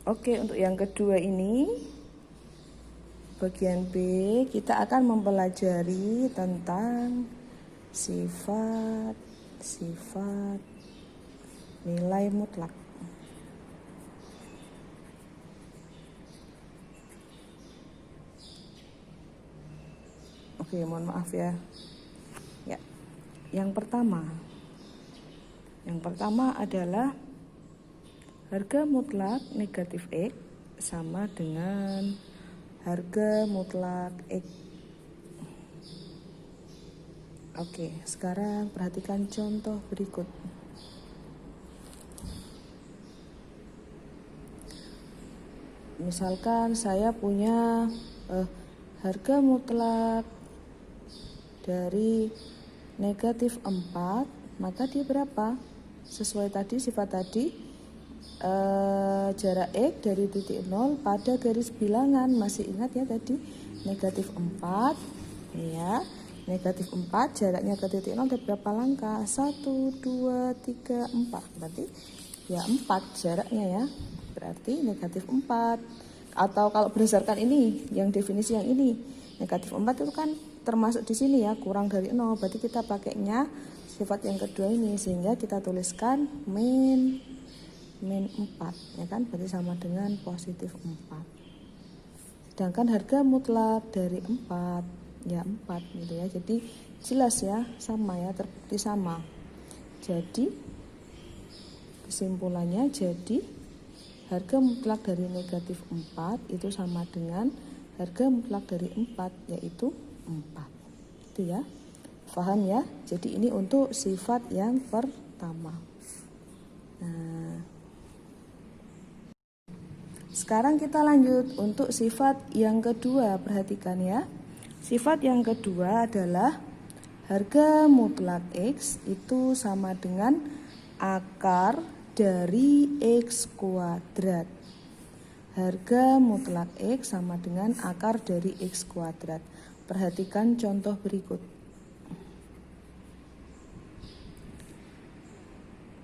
Oke, untuk yang kedua ini, bagian B, kita akan mempelajari tentang sifat nilai mutlak. Oke, mohon maaf ya. Ya, yang pertama adalah harga mutlak negatif X sama dengan harga mutlak X. Oke, sekarang perhatikan contoh berikut. Misalkan saya punya harga mutlak dari negatif 4, maka dia berapa? Sesuai tadi, sifat tadi, jarak X dari titik 0 pada garis bilangan. Masih ingat ya tadi, negatif 4 ya, negatif 4 jaraknya ke titik 0 ada berapa langkah? 1, 2, 3, 4. Berarti ya 4 jaraknya ya, berarti negatif 4. Atau kalau berdasarkan ini, yang definisi yang ini, negatif 4 itu kan termasuk di sini ya, kurang dari 0. Berarti kita pakainya sifat yang kedua ini, sehingga kita tuliskan min 4 ya kan, berarti sama dengan positif 4. Sedangkan harga mutlak dari 4 ya 4 gitu ya. Jadi jelas ya, sama ya, terbukti sama. Jadi kesimpulannya, jadi harga mutlak dari negatif 4 itu sama dengan harga mutlak dari 4, yaitu 4. Itu ya. Paham ya? Jadi ini untuk sifat yang pertama. Nah, sekarang kita lanjut untuk sifat yang kedua. Perhatikan ya. Sifat yang kedua adalah harga mutlak X itu sama dengan akar dari X kuadrat. Harga mutlak X sama dengan akar dari X kuadrat. Perhatikan contoh berikut.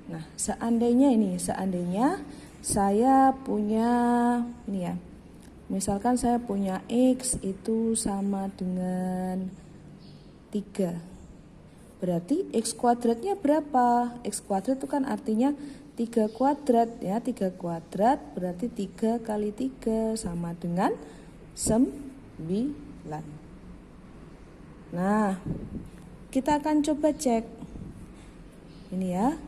Nah, seandainya saya punya ini ya. Misalkan saya punya X itu sama dengan 3. Berarti X kuadratnya berapa? X kuadrat itu kan artinya 3 kuadrat ya. 3 kuadrat berarti 3 kali 3 sama dengan 9. Nah, kita akan coba cek. Ini ya.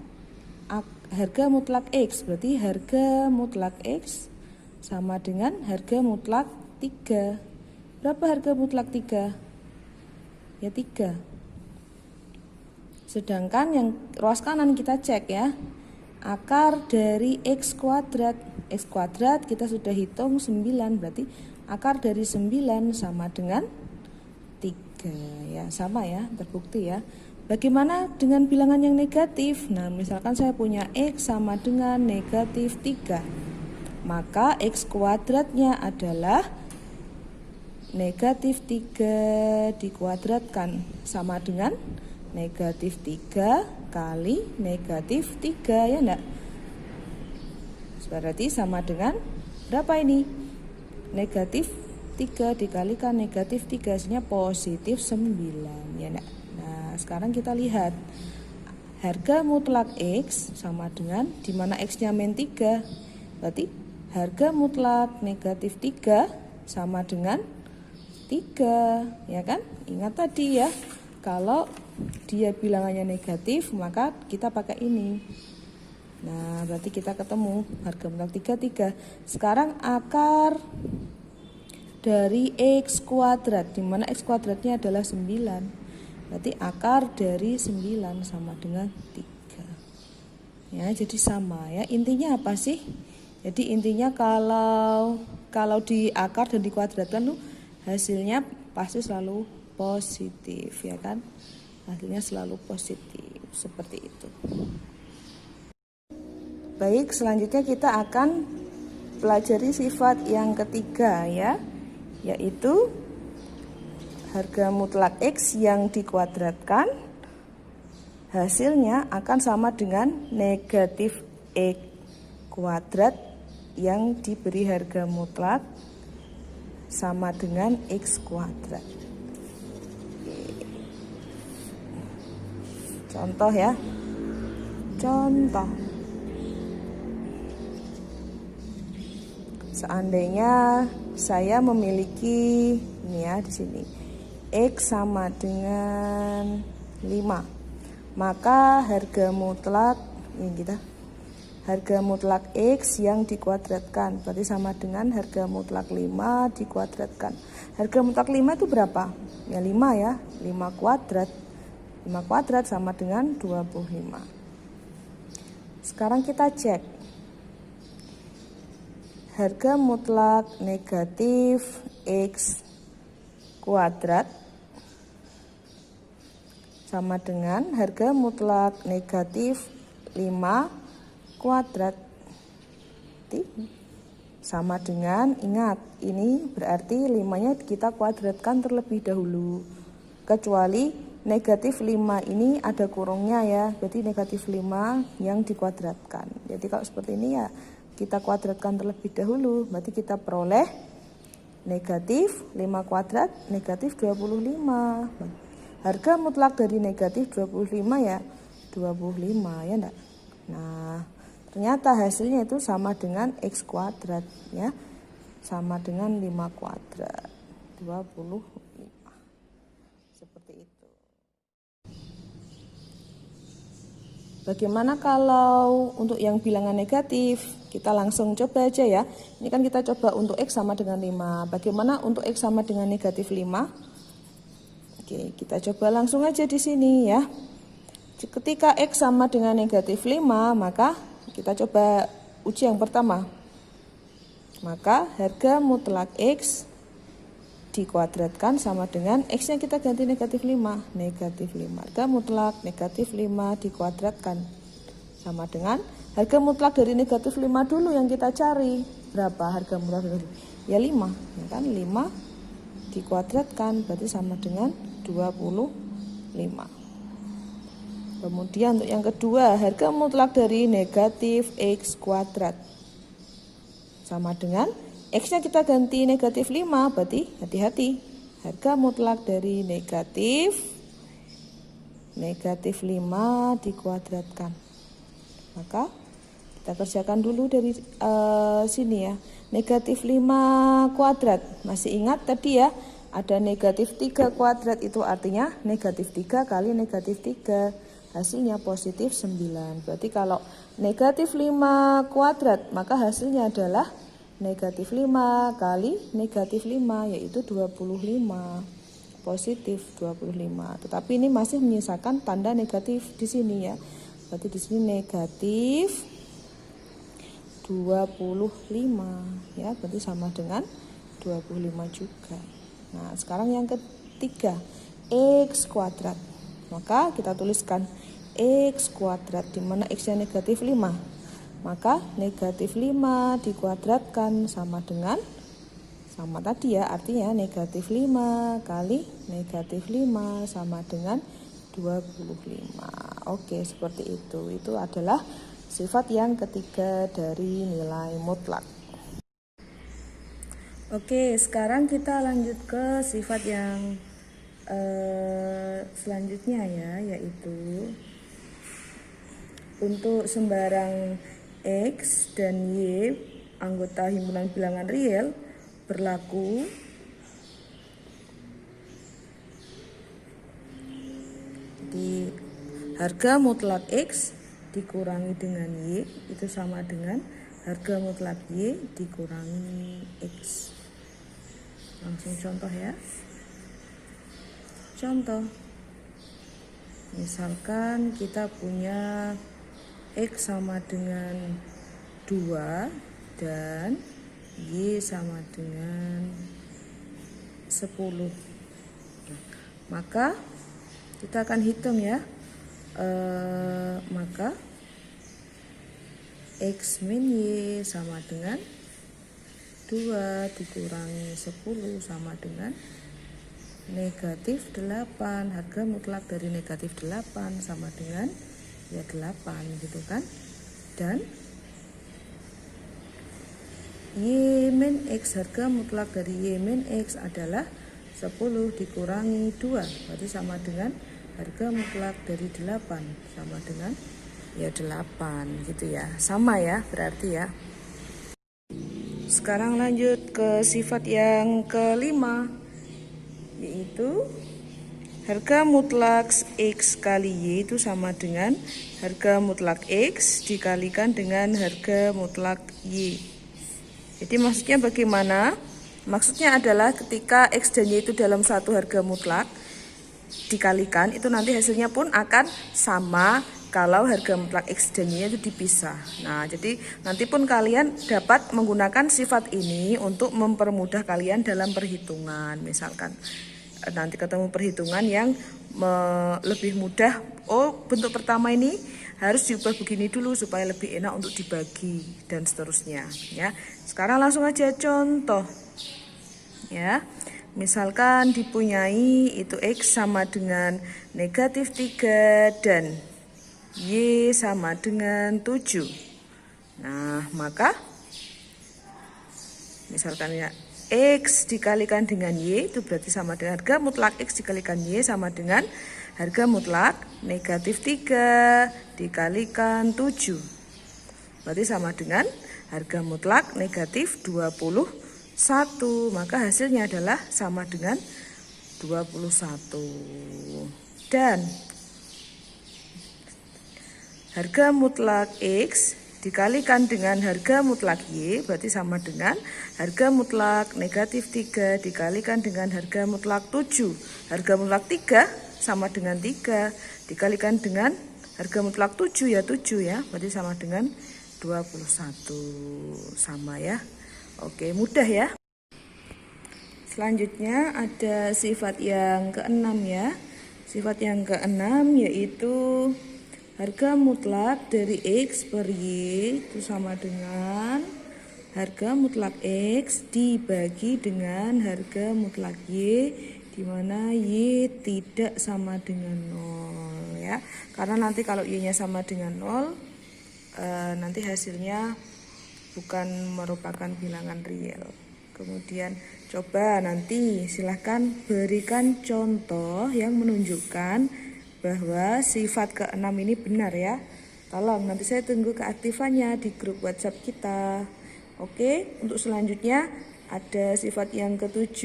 Harga mutlak X, berarti harga mutlak X sama dengan harga mutlak 3. Berapa harga mutlak 3? Ya 3. Sedangkan yang ruas kanan kita cek ya. Akar dari X kuadrat. X kuadrat kita sudah hitung 9, berarti akar dari 9 sama dengan 3. Ya, sama ya, terbukti ya. Bagaimana dengan bilangan yang negatif? Nah, misalkan saya punya X sama dengan negatif 3. Maka X kuadratnya adalah negatif 3 dikuadratkan sama dengan negatif 3 kali negatif 3 ya enggak? Berarti sama dengan berapa ini? Negatif 3 dikalikan negatif 3 hasilnya positif 9 ya enggak? Nah, sekarang kita lihat harga mutlak X sama dengan, dimana X-nya min 3, berarti harga mutlak negatif 3 sama dengan 3 ya kan? Ingat tadi ya, kalau dia bilangannya negatif maka kita pakai ini. Nah, berarti kita ketemu harga mutlak 3. Sekarang akar dari X kuadrat, dimana X kuadratnya adalah 9. Berarti akar dari 9 sama dengan 3. Ya, jadi sama ya. Intinya apa sih? Jadi intinya kalau di akar dan dikuadratkan tuh hasilnya pasti selalu positif ya kan? Hasilnya selalu positif seperti itu. Baik, selanjutnya kita akan pelajari sifat yang ketiga ya, yaitu harga mutlak X yang dikuadratkan hasilnya akan sama dengan negatif X kuadrat yang diberi harga mutlak sama dengan X kuadrat. Contoh ya. Contoh. Seandainya saya memiliki ini ya di sini X sama dengan 5. Maka harga mutlak ini harga mutlak X yang dikuadratkan berarti sama dengan harga mutlak 5 dikuadratkan. Harga mutlak 5 itu berapa? Ya 5 ya. 5 kuadrat. 5 kuadrat sama dengan 25. Sekarang kita cek. Harga mutlak negatif X kuadrat sama dengan harga mutlak negatif 5 kuadrat. Sama dengan, ingat, ini berarti 5-nya kita kuadratkan terlebih dahulu. Kecuali negatif 5 ini ada kurungnya ya, berarti negatif 5 yang dikuadratkan. Jadi kalau seperti ini ya kita kuadratkan terlebih dahulu, berarti kita peroleh negatif 5 kuadrat negatif 25. Harga mutlak dari negatif 25 ya 25 ya enggak? Nah ternyata hasilnya itu sama dengan X kuadrat ya, sama dengan 5 kuadrat 25. Seperti itu. Bagaimana kalau untuk yang bilangan negatif? Kita langsung coba aja ya. Ini kan kita coba untuk X sama dengan 5. Bagaimana untuk X sama dengan negatif 5? Oke, kita coba langsung aja di sini ya. Ketika X sama dengan negatif 5, maka kita coba uji yang pertama. Maka harga mutlak X dikuadratkan sama dengan X-nya kita ganti negatif 5. Negatif 5. Harga mutlak negatif 5 dikuadratkan sama dengan harga mutlak dari negatif 5 dulu yang kita cari. Berapa harga mutlak dari? Ya 5. Ya kan 5 dikuadratkan berarti sama dengan 25. Kemudian untuk yang kedua, harga mutlak dari negatif X kuadrat sama dengan X-nya kita ganti negatif 5, berarti hati-hati. Harga mutlak dari negatif 5 dikuadratkan. Maka kita kerjakan dulu dari sini ya. Negatif 5 kuadrat. Masih ingat tadi ya, ada negatif 3 kuadrat, itu artinya negatif 3 kali negatif 3. Hasilnya positif 9. Berarti kalau negatif 5 kuadrat, maka hasilnya adalah negatif 5 kali negatif 5, yaitu 25. Positif 25. Tetapi ini masih menyisakan tanda negatif di sini ya. Berarti di sini negatif 25 ya, berarti sama dengan 25 juga. Nah, sekarang yang ketiga, X kuadrat. Maka kita tuliskan X kuadrat, di mana X-nya negatif 5. Maka negatif 5 dikuadratkan sama dengan, sama tadi ya, artinya negatif 5 kali negatif 5 sama dengan 25. Oke, seperti itu. Itu adalah sifat yang ketiga dari nilai mutlak. Oke, sekarang kita lanjut ke sifat yang selanjutnya ya, yaitu untuk sembarang X dan Y anggota himpunan bilangan real berlaku di harga mutlak X dikurangi dengan Y itu sama dengan harga mutlak Y dikurangi X. Langsung contoh ya. Contoh, misalkan kita punya X sama dengan 2 dan Y sama dengan 10. Maka kita akan hitung ya. Maka X min Y sama dengan 2 dikurangi 10 sama dengan negatif 8. Harga mutlak dari negatif 8 sama dengan ya 8 gitu kan. Dan Y min X, harga mutlak dari Y min X adalah 10 dikurangi 2, berarti sama dengan harga mutlak dari 8 sama dengan ya 8 gitu ya. Sama ya berarti ya. Sekarang lanjut ke sifat yang kelima, yaitu harga mutlak X kali Y itu sama dengan harga mutlak X dikalikan dengan harga mutlak Y. Jadi maksudnya bagaimana? Maksudnya adalah ketika X dan Y itu dalam satu harga mutlak dikalikan, itu nanti hasilnya pun akan sama kalau harga mutlak X dan Y itu dipisah. Nah, jadi nanti pun kalian dapat menggunakan sifat ini untuk mempermudah kalian dalam perhitungan. Misalkan nanti ketemu perhitungan yang lebih mudah. Oh, bentuk pertama ini harus diubah begini dulu supaya lebih enak untuk dibagi dan seterusnya ya. Sekarang langsung aja contoh. Ya. Misalkan dipunyai itu X sama dengan negatif 3 dan Y sama dengan 7. Nah, maka misalkan ya X dikalikan dengan Y itu berarti sama dengan harga mutlak X dikalikan Y sama dengan harga mutlak negatif 3 dikalikan 7. Berarti sama dengan harga mutlak negatif 21. Maka hasilnya adalah sama dengan 21. Dan harga mutlak X dikalikan dengan harga mutlak Y berarti sama dengan harga mutlak negatif 3 dikalikan dengan harga mutlak 7. Harga mutlak 3 sama dengan 3 dikalikan dengan harga mutlak 7 ya 7 ya. Berarti sama dengan 21. Sama ya. Oke, mudah ya. Selanjutnya ada sifat yang keenam ya. Sifat yang keenam yaitu harga mutlak dari X per Y itu sama dengan harga mutlak X dibagi dengan harga mutlak Y, di mana Y tidak sama dengan 0 ya. Karena nanti kalau Y-nya sama dengan 0, nanti hasilnya bukan merupakan bilangan real. Kemudian coba nanti silahkan berikan contoh yang menunjukkan bahwa sifat ke-6 ini benar ya. Tolong nanti saya tunggu keaktifannya di grup WhatsApp kita. Oke, untuk selanjutnya ada sifat yang ke-7,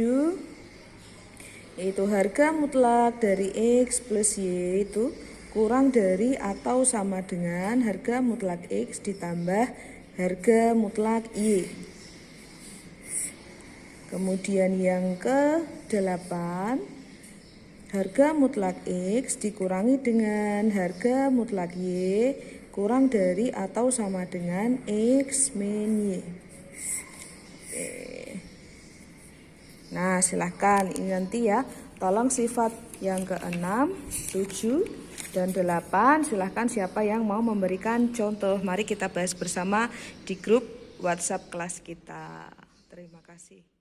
yaitu harga mutlak dari X plus Y itu kurang dari atau sama dengan harga mutlak X ditambah harga mutlak Y. Kemudian yang ke-8, harga mutlak X dikurangi dengan harga mutlak Y kurang dari atau sama dengan X min Y. Nah, silahkan ini nanti ya. Tolong sifat yang ke-6, 7, dan 8 silahkan siapa yang mau memberikan contoh. Mari kita bahas bersama di grup WhatsApp kelas kita. Terima kasih.